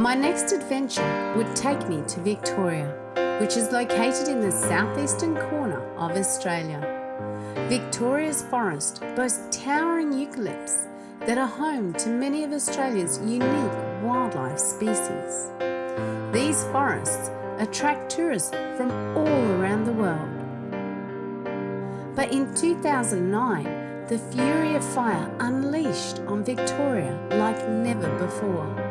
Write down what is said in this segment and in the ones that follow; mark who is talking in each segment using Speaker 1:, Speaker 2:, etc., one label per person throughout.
Speaker 1: My next adventure would take me to Victoria, which is located in the southeastern corner of Australia. Victoria's forest boasts towering eucalypts that are home to many of Australia's unique wildlife species. These forests attract tourists from all around the world. But in 2009, the fury of fire unleashed on Victoria like never before.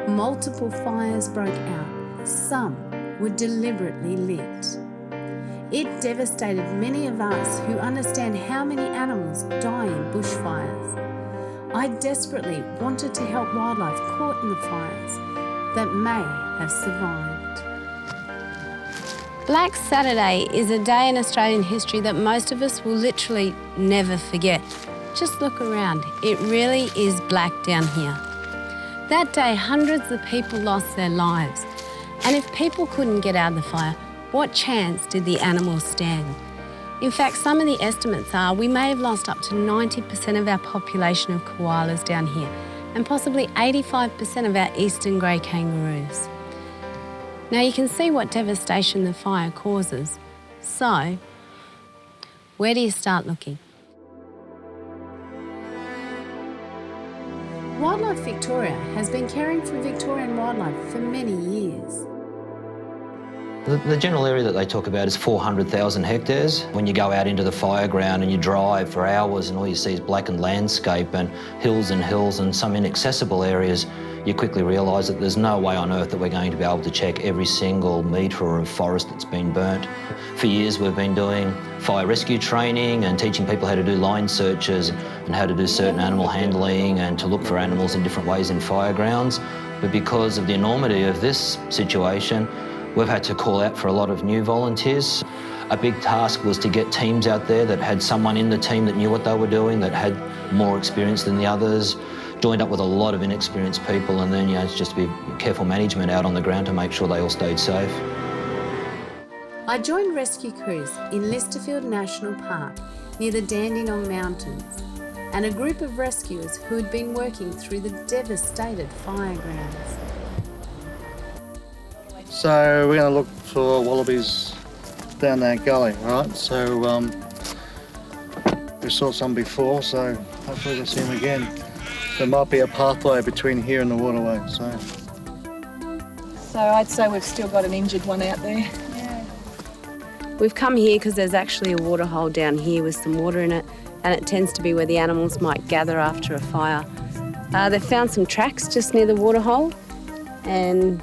Speaker 1: Multiple fires broke out, some were deliberately lit. It devastated many of us who understand how many animals die in bushfires. I desperately wanted to help wildlife caught in the fires that may have survived. Black Saturday is a day in Australian history that most of us will literally never forget. Just look around, it really is black down here. That day, hundreds of people lost their lives. And if people couldn't get out of the fire, what chance did the animals stand? In fact, some of the estimates are we may have lost up to 90% of our population of koalas down here, and possibly 85% of our eastern grey kangaroos. Now you can see what devastation the fire causes. So, where do you start looking? Wildlife Victoria has been caring for Victorian wildlife for many years.
Speaker 2: The general area that they talk about is 400,000 hectares. When you go out into the fireground and you drive for hours and all you see is blackened landscape and hills and some inaccessible areas, you quickly realise that there's no way on earth that we're going to be able to check every single metre of forest that's been burnt. For years we've been doing fire rescue training and teaching people how to do line searches and how to do certain animal handling and to look for animals in different ways in firegrounds. But because of the enormity of this situation, we've had to call out for a lot of new volunteers. A big task was to get teams out there that had someone in the team that knew what they were doing, that had more experience than the others, joined up with a lot of inexperienced people, and then, it's just to be careful management out on the ground to make sure they all stayed safe.
Speaker 1: I joined rescue crews in Listerfield National Park near the Dandenong Mountains, and a group of rescuers who had been working through the devastated firegrounds.
Speaker 3: So we're going to look for wallabies down that gully, right? So we saw some before, so hopefully we'll see them again. There might be a pathway between here and the waterway,
Speaker 4: So I'd say we've still got an injured one out there.
Speaker 1: Yeah. We've come here because there's actually a waterhole down here with some water in it, and it tends to be where the animals might gather after a fire. They've found some tracks just near the waterhole, and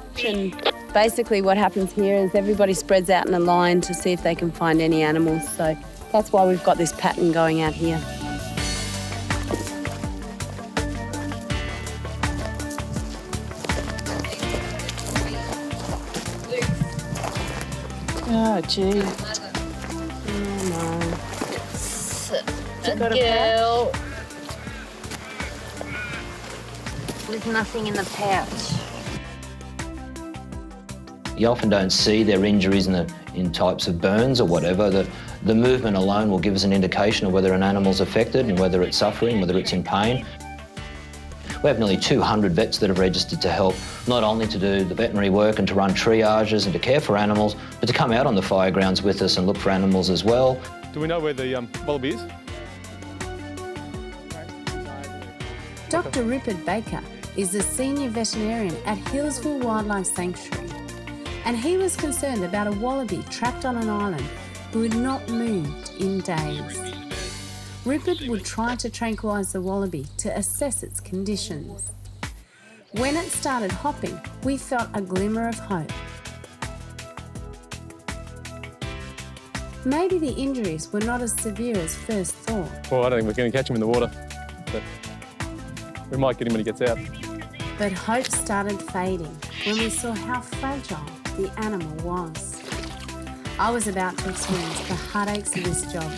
Speaker 1: basically what happens here is everybody spreads out in a line to see if they can find any animals. So that's why we've got this pattern going out here.
Speaker 4: Oh, gee.
Speaker 1: Oh, no.
Speaker 5: A girl with nothing in the pouch.
Speaker 2: You often don't see their injuries in types of burns or whatever. The movement alone will give us an indication of whether an animal's affected and whether it's suffering, whether it's in pain. We have nearly 200 vets that have registered to help, not only to do the veterinary work and to run triages and to care for animals, but to come out on the firegrounds with us and look for animals as well.
Speaker 6: Do we know where the wallaby is?
Speaker 1: Dr. Rupert Baker is the senior veterinarian at Hillsville Wildlife Sanctuary, and he was concerned about a wallaby trapped on an island who had not moved in days. Rupert would try to tranquilise the wallaby to assess its conditions. When it started hopping, we felt a glimmer of hope. Maybe the injuries were not as severe as first thought.
Speaker 6: Well, I don't think we're going to catch him in the water, but we might get him when he gets out.
Speaker 1: But hope started fading when we saw how fragile the animal was. I was about to experience the heartaches of this job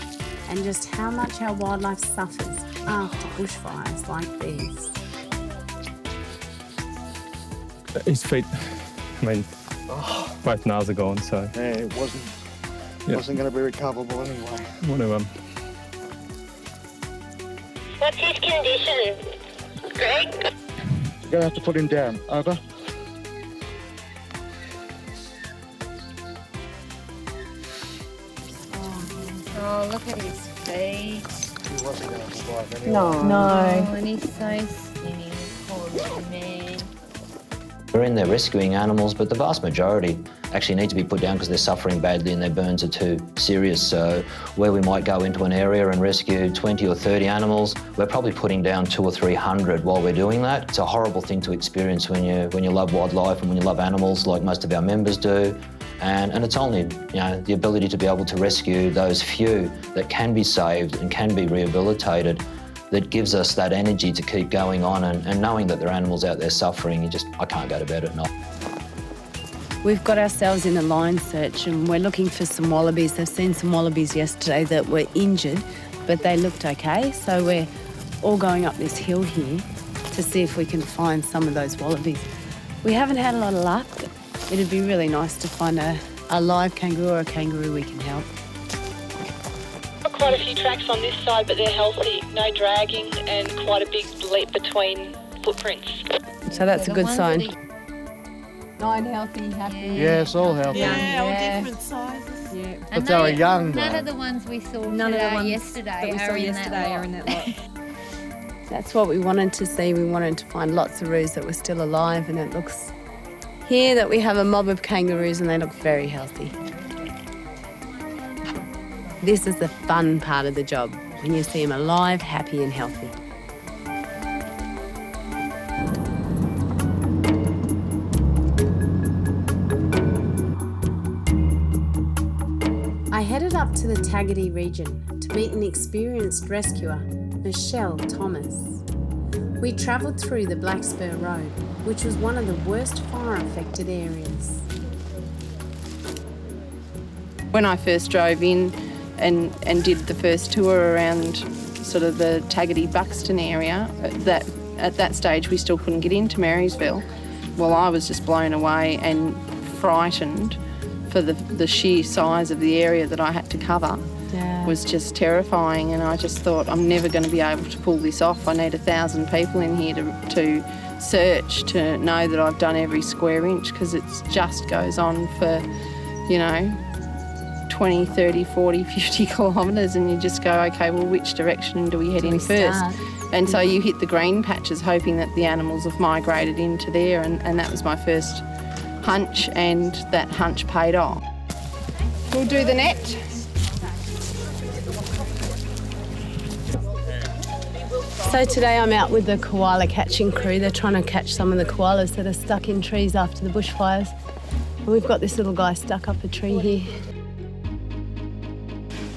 Speaker 1: and just how much our wildlife suffers after bushfires like these.
Speaker 6: His feet, both nails are gone, so...
Speaker 3: yeah, it wasn't going to be recoverable anyway.
Speaker 6: I want to,
Speaker 5: What's his condition, Greg?
Speaker 3: You're going to have to put him down. Over.
Speaker 5: Oh, look at his feet.
Speaker 3: He wasn't going to survive anyway.
Speaker 4: No.
Speaker 5: Oh, and he's so skinny, poor little man.
Speaker 2: We're in there rescuing animals, but the vast majority actually need to be put down because they're suffering badly and their burns are too serious. So where we might go into an area and rescue 20 or 30 animals, we're probably putting down 200 or 300 while we're doing that. It's a horrible thing to experience when you love wildlife and when you love animals like most of our members do. And it's only the ability to be able to rescue those few that can be saved and can be rehabilitated that gives us that energy to keep going on, and knowing that there are animals out there suffering, I can't go to bed at night.
Speaker 1: We've got ourselves in a line search and we're looking for some wallabies. They've seen some wallabies yesterday that were injured, but they looked okay. So we're all going up this hill here to see if we can find some of those wallabies. We haven't had a lot of luck. It'd be really nice to find a live kangaroo or a kangaroo we can help.
Speaker 7: Quite a few tracks on this side, but they're healthy. No dragging and quite a big leap between footprints.
Speaker 1: So that's a good sign.
Speaker 4: 9 healthy, happy.
Speaker 3: Yeah, it's all healthy.
Speaker 4: Yeah, all different sizes. Yeah.
Speaker 3: But they were young,
Speaker 5: None
Speaker 3: though.
Speaker 5: of the ones we saw
Speaker 4: None of the ones
Speaker 5: yesterday
Speaker 4: that we saw yesterday
Speaker 5: are in that lot.
Speaker 1: That's what we wanted to see. We wanted to find lots of roos that were still alive, and it looks here that we have a mob of kangaroos and they look very healthy. This is the fun part of the job, when you see them alive, happy and healthy. I headed up to the Taggart region to meet an experienced rescuer, Michelle Thomas. We travelled through the Black Spur Road, which was one of the worst fire-affected areas.
Speaker 8: When I first drove in and did the first tour around sort of the Taggart Buxton area, at that stage we still couldn't get into Marysville. Well, I was just blown away and frightened for the sheer size of the area that I had to cover.
Speaker 1: Yeah.
Speaker 8: Was just terrifying, and I just thought, I'm never going to be able to pull this off. I need 1,000 people in here to search, to know that I've done every square inch, because it just goes on for, 20, 30, 40, 50 kilometres, and you just go, okay, well, which direction do we head in first? And so you hit the green patches hoping that the animals have migrated into there, and that was my first hunch, and that hunch paid off. We'll do the net.
Speaker 1: So today I'm out with the koala catching crew. They're trying to catch some of the koalas that are stuck in trees after the bushfires. And we've got this little guy stuck up a tree here.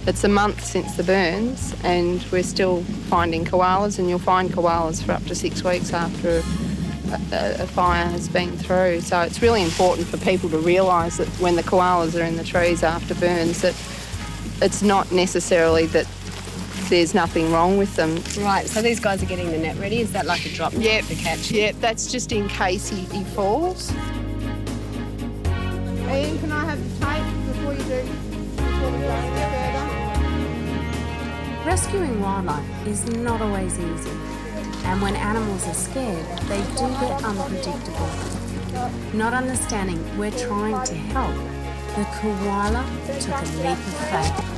Speaker 8: It's a month since the burns and we're still finding koalas, and you'll find koalas for up to 6 weeks after a fire has been through. So it's really important for people to realise that when the koalas are in the trees after burns, that it's not necessarily that there's nothing wrong with them.
Speaker 1: Right, so these guys are getting the net ready. Is that like a drop net to catch?
Speaker 8: Yep, that's just in case he falls. Ian, can I have the tape before we go any further?
Speaker 1: Rescuing wildlife is not always easy. And when animals are scared, they do get unpredictable. Not understanding we're trying to help, the koala took a leap of faith.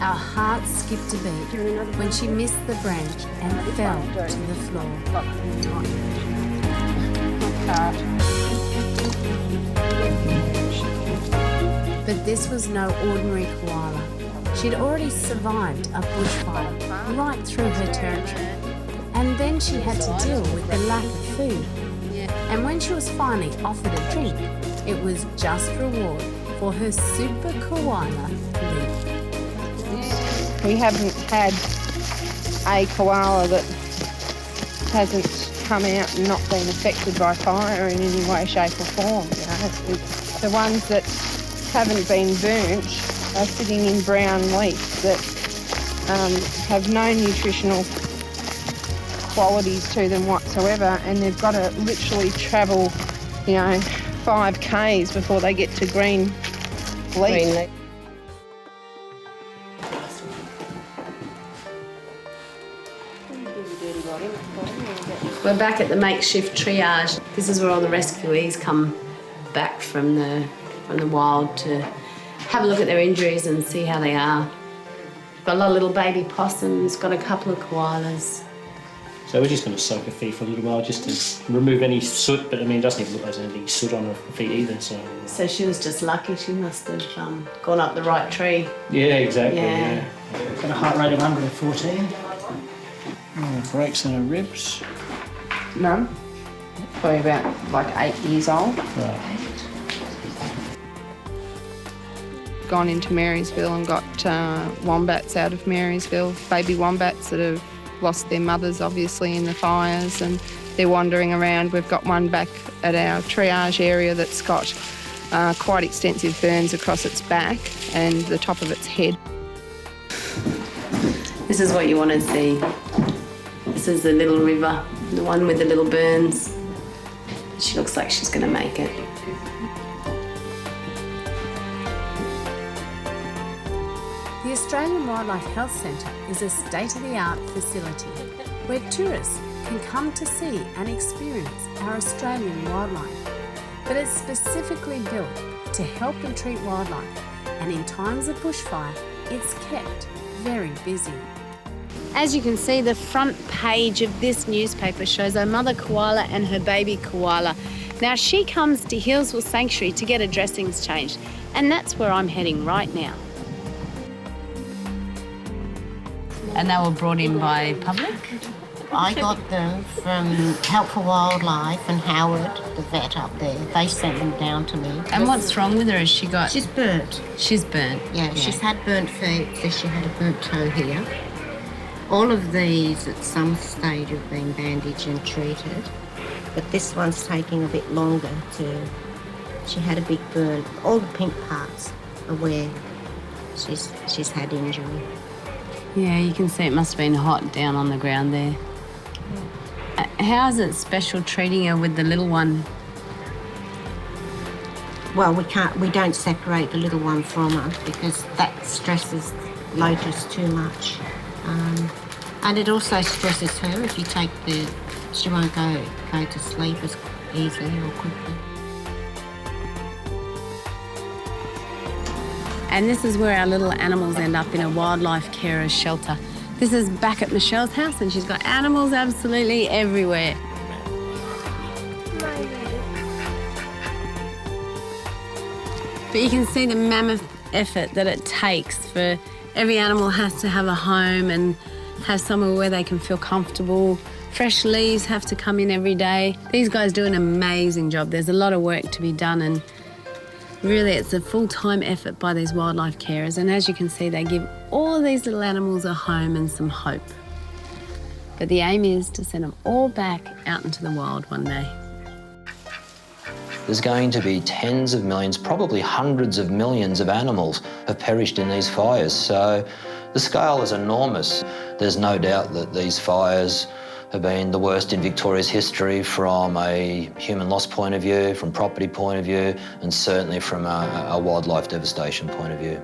Speaker 1: Our hearts skipped a beat when she missed the branch and fell to the floor. But this was no ordinary koala. She'd already survived a bushfire right through her territory. And then she had to deal with the lack of food. And when she was finally offered a drink, it was just reward for her super koala leap.
Speaker 8: We haven't had a koala that hasn't come out and not been affected by fire in any way, shape or form. The ones that haven't been burnt are sitting in brown leaf that have no nutritional qualities to them whatsoever, and they've got to literally travel, 5 k's before they get to green leaf.
Speaker 1: We're back at the makeshift triage. This is where all the rescuees come back from the wild to have a look at their injuries and see how they are. Got a lot of little baby possums, got a couple of koalas.
Speaker 9: So we're just going to soak her feet for a little while just to remove any soot, but I mean, it doesn't even look like there's any soot on her feet either, so...
Speaker 1: So she was just lucky. She must have gone up the right tree.
Speaker 9: Yeah, exactly,
Speaker 1: Yeah.
Speaker 9: Got a heart rate of 114. Breaks in her ribs.
Speaker 8: Mum, probably about like 8 years old.
Speaker 9: Right.
Speaker 8: Gone into Marysville and got wombats out of Marysville, baby wombats that have lost their mothers obviously in the fires, and they're wandering around. We've got one back at our triage area that's got quite extensive burns across its back and the top of its head.
Speaker 1: This is what you want to see. This is the little river, the one with the little burns. She looks like she's going to make it. The Australian Wildlife Health Centre is a state-of-the-art facility where tourists can come to see and experience our Australian wildlife. But it's specifically built to help and treat wildlife, and in times of bushfire, it's kept very busy. As you can see, the front page of this newspaper shows a mother koala and her baby koala. Now, she comes to Healesville Sanctuary to get her dressings changed, and that's where I'm heading right now. And they were brought in by public?
Speaker 10: I got them from Help for Wildlife and Howard, the vet up there. They sent them down to me.
Speaker 1: And what's wrong with her? Has she got...
Speaker 10: She's burnt.
Speaker 1: She's burnt?
Speaker 10: Yeah, she's had burnt feet, so she had a burnt toe here. All of these at some stage have been bandaged and treated, but this one's taking a bit longer to... She had a big burn. All the pink parts are where she's had injury.
Speaker 1: Yeah, you can see it must have been hot down on the ground there. How is it special treating her with the little one?
Speaker 10: Well, we don't separate the little one from her because that stresses Lotus too much. And it also stresses her if you take she won't go to sleep as easily or quickly.
Speaker 1: And this is where our little animals end up, in a wildlife carer's shelter. This is back at Michelle's house, and she's got animals absolutely everywhere. But you can see the mammoth effort that it takes for every animal has to have a home and have somewhere where they can feel comfortable. Fresh leaves have to come in every day. These guys do an amazing job. There's a lot of work to be done, and really, it's a full-time effort by these wildlife carers, and as you can see, they give all of these little animals a home and some hope. But the aim is to send them all back out into the wild one day.
Speaker 2: There's going to be tens of millions, probably hundreds of millions of animals have perished in these fires, so the scale is enormous. There's no doubt that these fires have been the worst in Victoria's history from a human loss point of view, from property point of view, and certainly from a wildlife devastation point of view.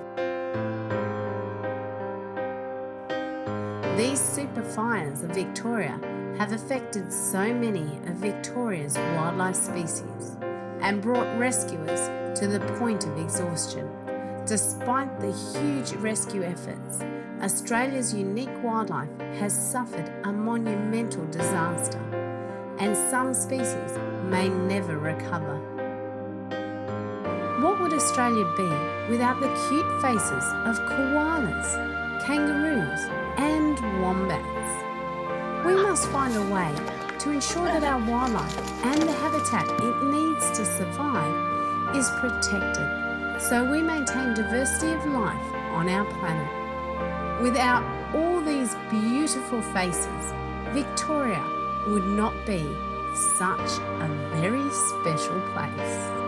Speaker 1: These super fires of Victoria have affected so many of Victoria's wildlife species and brought rescuers to the point of exhaustion. Despite the huge rescue efforts, Australia's unique wildlife has suffered a monumental disaster, and some species may never recover. What would Australia be without the cute faces of koalas, kangaroos, and wombats? We must find a way to ensure that our wildlife and the habitat it needs to survive is protected, so we maintain diversity of life on our planet. Without all these beautiful faces, Victoria would not be such a very special place.